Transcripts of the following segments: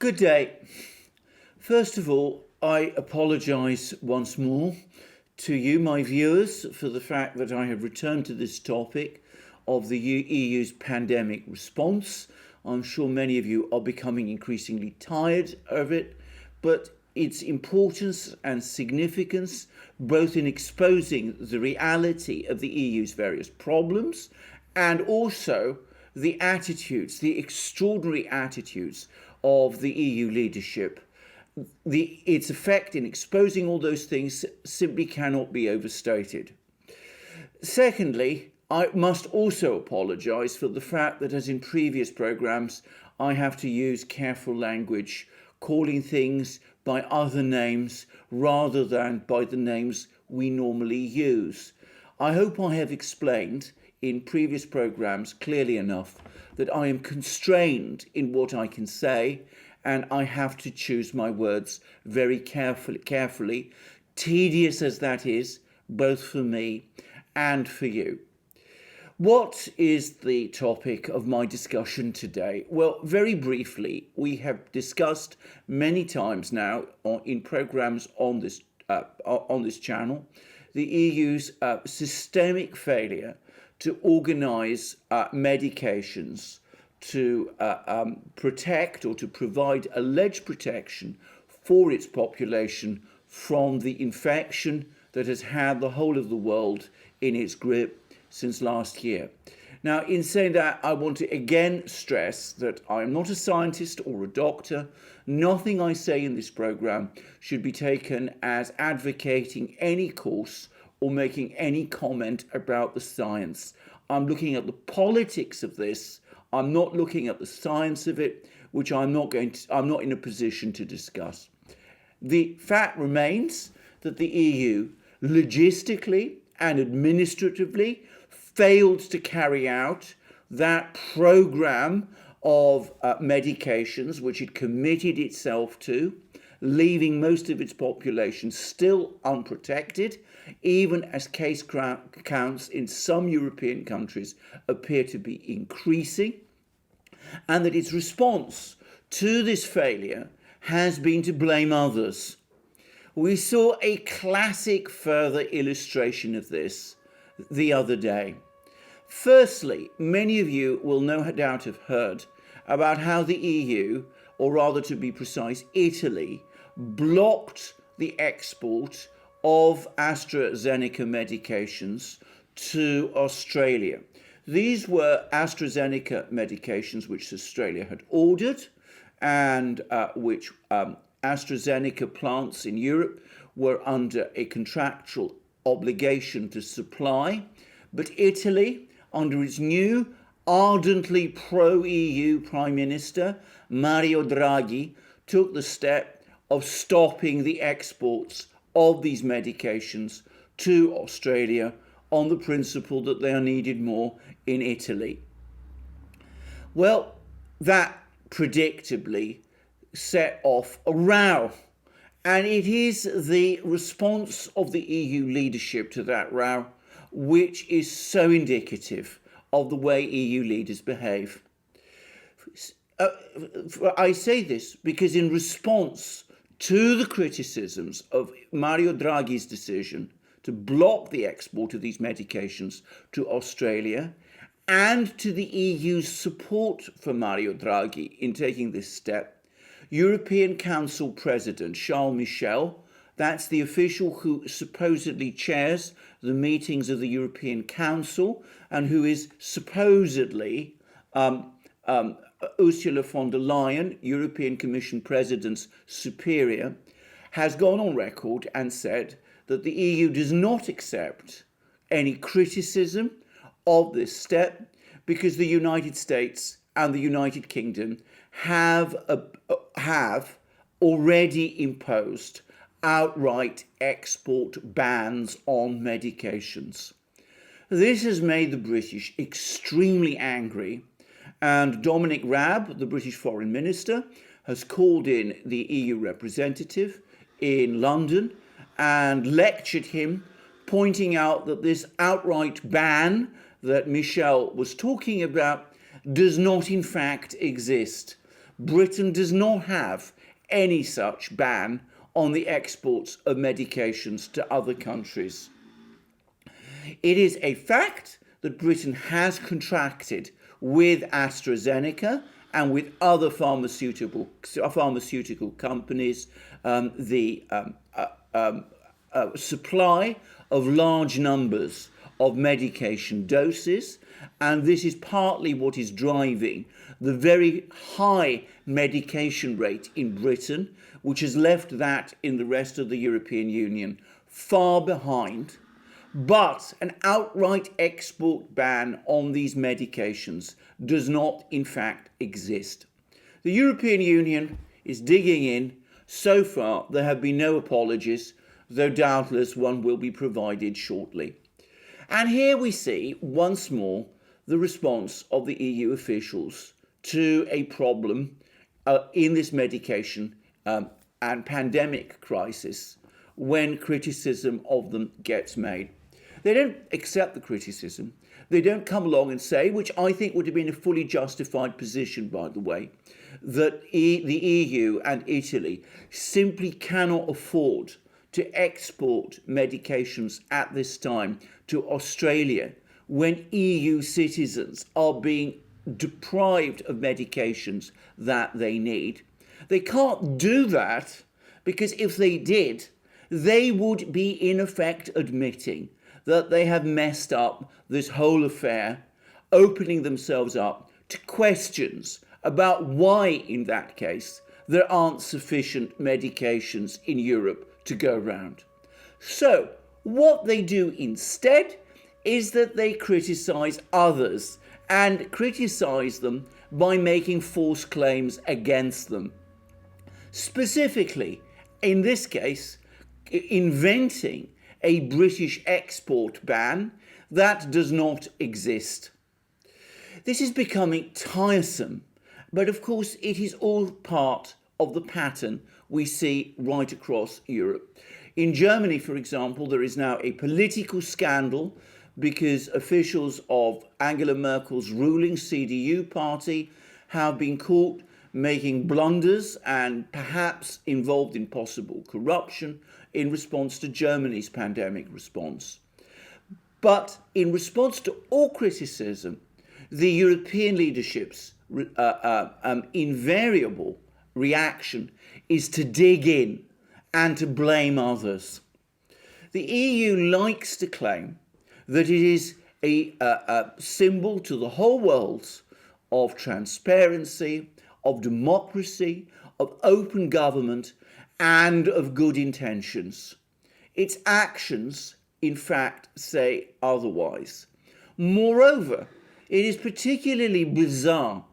Good day. First of all, I apologise once more to you, my viewers, for the fact that I have returned to this topic of the EU's pandemic response. I'm sure many of you are becoming increasingly tired of it, but its importance and significance, both in exposing the reality of the EU's various problems and also the attitudes, the extraordinary attitudes of the EU leadership. Its effect in exposing all those things simply cannot be overstated. Secondly, I must also apologise for the fact that, as in previous programmes, I have to use careful language, calling things by other names rather than by the names we normally use. I hope I have explained in previous programmes clearly enough that I am constrained in what I can say, and I have to choose my words very carefully, tedious as that is, both for me and for you. What is the topic of my discussion today? Well, very briefly, we have discussed many times now in programmes on this channel the EU's systemic failure to organise medications to protect or to provide alleged protection for its population from the infection that has had the whole of the world in its grip since last year. Now, in saying that, I want to again stress that I am not a scientist or a doctor. Nothing I say in this programme should be taken as advocating any course or making any comment about the science. I'm looking at the politics of this. I'm not looking at the science of it, which I'm not in a position to discuss. The fact remains that the EU logistically and administratively failed to carry out that programme of medications which it committed itself to, leaving most of its population still unprotected, even as case counts in some European countries appear to be increasing, and that its response to this failure has been to blame others. We saw a classic further illustration of this the other day. Firstly, many of you will no doubt have heard about how the EU, or rather to be precise, Italy, blocked the export of AstraZeneca medications to Australia. These were AstraZeneca medications which Australia had ordered and which AstraZeneca plants in Europe were under a contractual obligation to supply. But Italy, under its new, ardently pro-EU Prime Minister, Mario Draghi, took the step of stopping the exports of these medications to Australia on the principle that they are needed more in Italy. Well, that predictably set off a row, and it is the response of the EU leadership to that row which is so indicative of the way EU leaders behave. I say this because in response to the criticisms of Mario Draghi's decision to block the export of these medications to Australia, and to the EU's support for Mario Draghi in taking this step, European Council President Charles Michel, that's the official who supposedly chairs the meetings of the European Council and who is supposedly Ursula von der Leyen, European Commission President's superior, has gone on record and said that the EU does not accept any criticism of this step because the United States and the United Kingdom have already imposed outright export bans on medications. This has made the British extremely angry, and Dominic Raab, the British Foreign Minister, has called in the EU representative in London and lectured him, pointing out that this outright ban that Michel was talking about does not in fact exist, Britain does not have any such ban on the exports of medications to other countries. It is a fact that Britain has contracted with AstraZeneca and with other pharmaceutical companies the supply of large numbers of medication doses, and this is partly what is driving the very high medication rate in Britain, which has left that in the rest of the European Union far behind. But an outright export ban on these medications does not, in fact, exist. The European Union is digging in. So far, there have been no apologies, though doubtless one will be provided shortly. And here we see, once more, the response of the EU officials to a problem in this medication and pandemic crisis when criticism of them gets made. They don't accept the criticism. They don't come along and say, which I think would have been a fully justified position, by the way, that the EU and Italy simply cannot afford to export medications at this time to Australia when EU citizens are being deprived of medications that they need. They can't do that because if they did, they would be in effect admitting that they have messed up this whole affair, opening themselves up to questions about why, in that case, there aren't sufficient medications in Europe to go around. So, what they do instead is that they criticize others and criticize them by making false claims against them. Specifically, in this case, inventing a British export ban that does not exist. This is becoming tiresome, but of course it is all part of the pattern we see right across Europe. In Germany, for example, there is now a political scandal because officials of Angela Merkel's ruling CDU party have been caught making blunders and perhaps involved in possible corruption in response to Germany's pandemic response. But in response to all criticism, the European leadership's invariable reaction is to dig in and to blame others. The EU likes to claim that it is a symbol to the whole world of transparency, of democracy, of open government, and of good intentions. Its actions, in fact, say otherwise. Moreover, it is particularly bizarre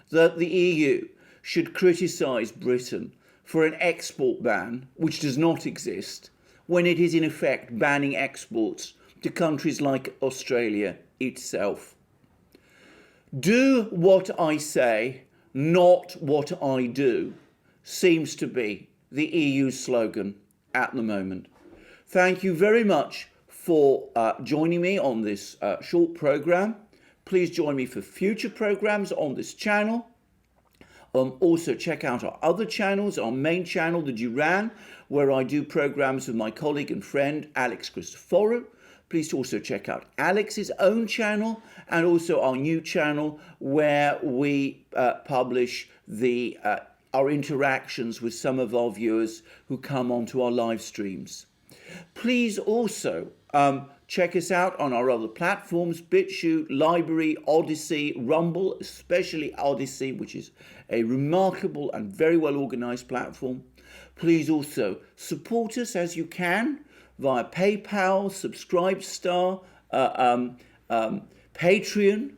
that the EU should criticise Britain for an export ban, which does not exist, when it is in effect banning exports to countries like Australia itself. Do what I say, not what I do, seems to be the EU's slogan at the moment. Thank you very much for joining me on this short programme. Please join me for future programmes on this channel. Also check out our other channels, our main channel, the Duran, where I do programmes with my colleague and friend Alex Christoforou. Please also check out Alex's own channel and also our new channel where we publish our interactions with some of our viewers who come onto our live streams. Please also check us out on our other platforms, BitChute, Library, Odyssey, Rumble, especially Odyssey, which is a remarkable and very well organised platform. Please also support us as you can via PayPal, Subscribestar, Patreon.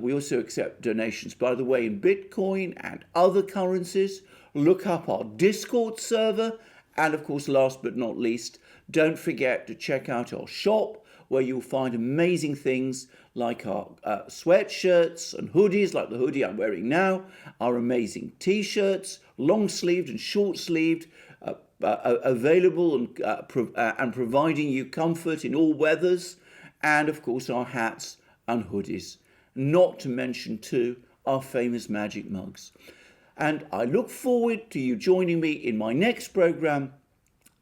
We also accept donations, by the way, in Bitcoin and other currencies. Look up our Discord server. And of course, last but not least, don't forget to check out our shop where you'll find amazing things like our sweatshirts and hoodies, like the hoodie I'm wearing now, our amazing t-shirts, long-sleeved and short-sleeved, available and providing you comfort in all weathers, and of course our hats and hoodies, not to mention too our famous magic mugs. And I look forward to you joining me in my next programme,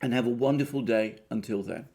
and have a wonderful day until then.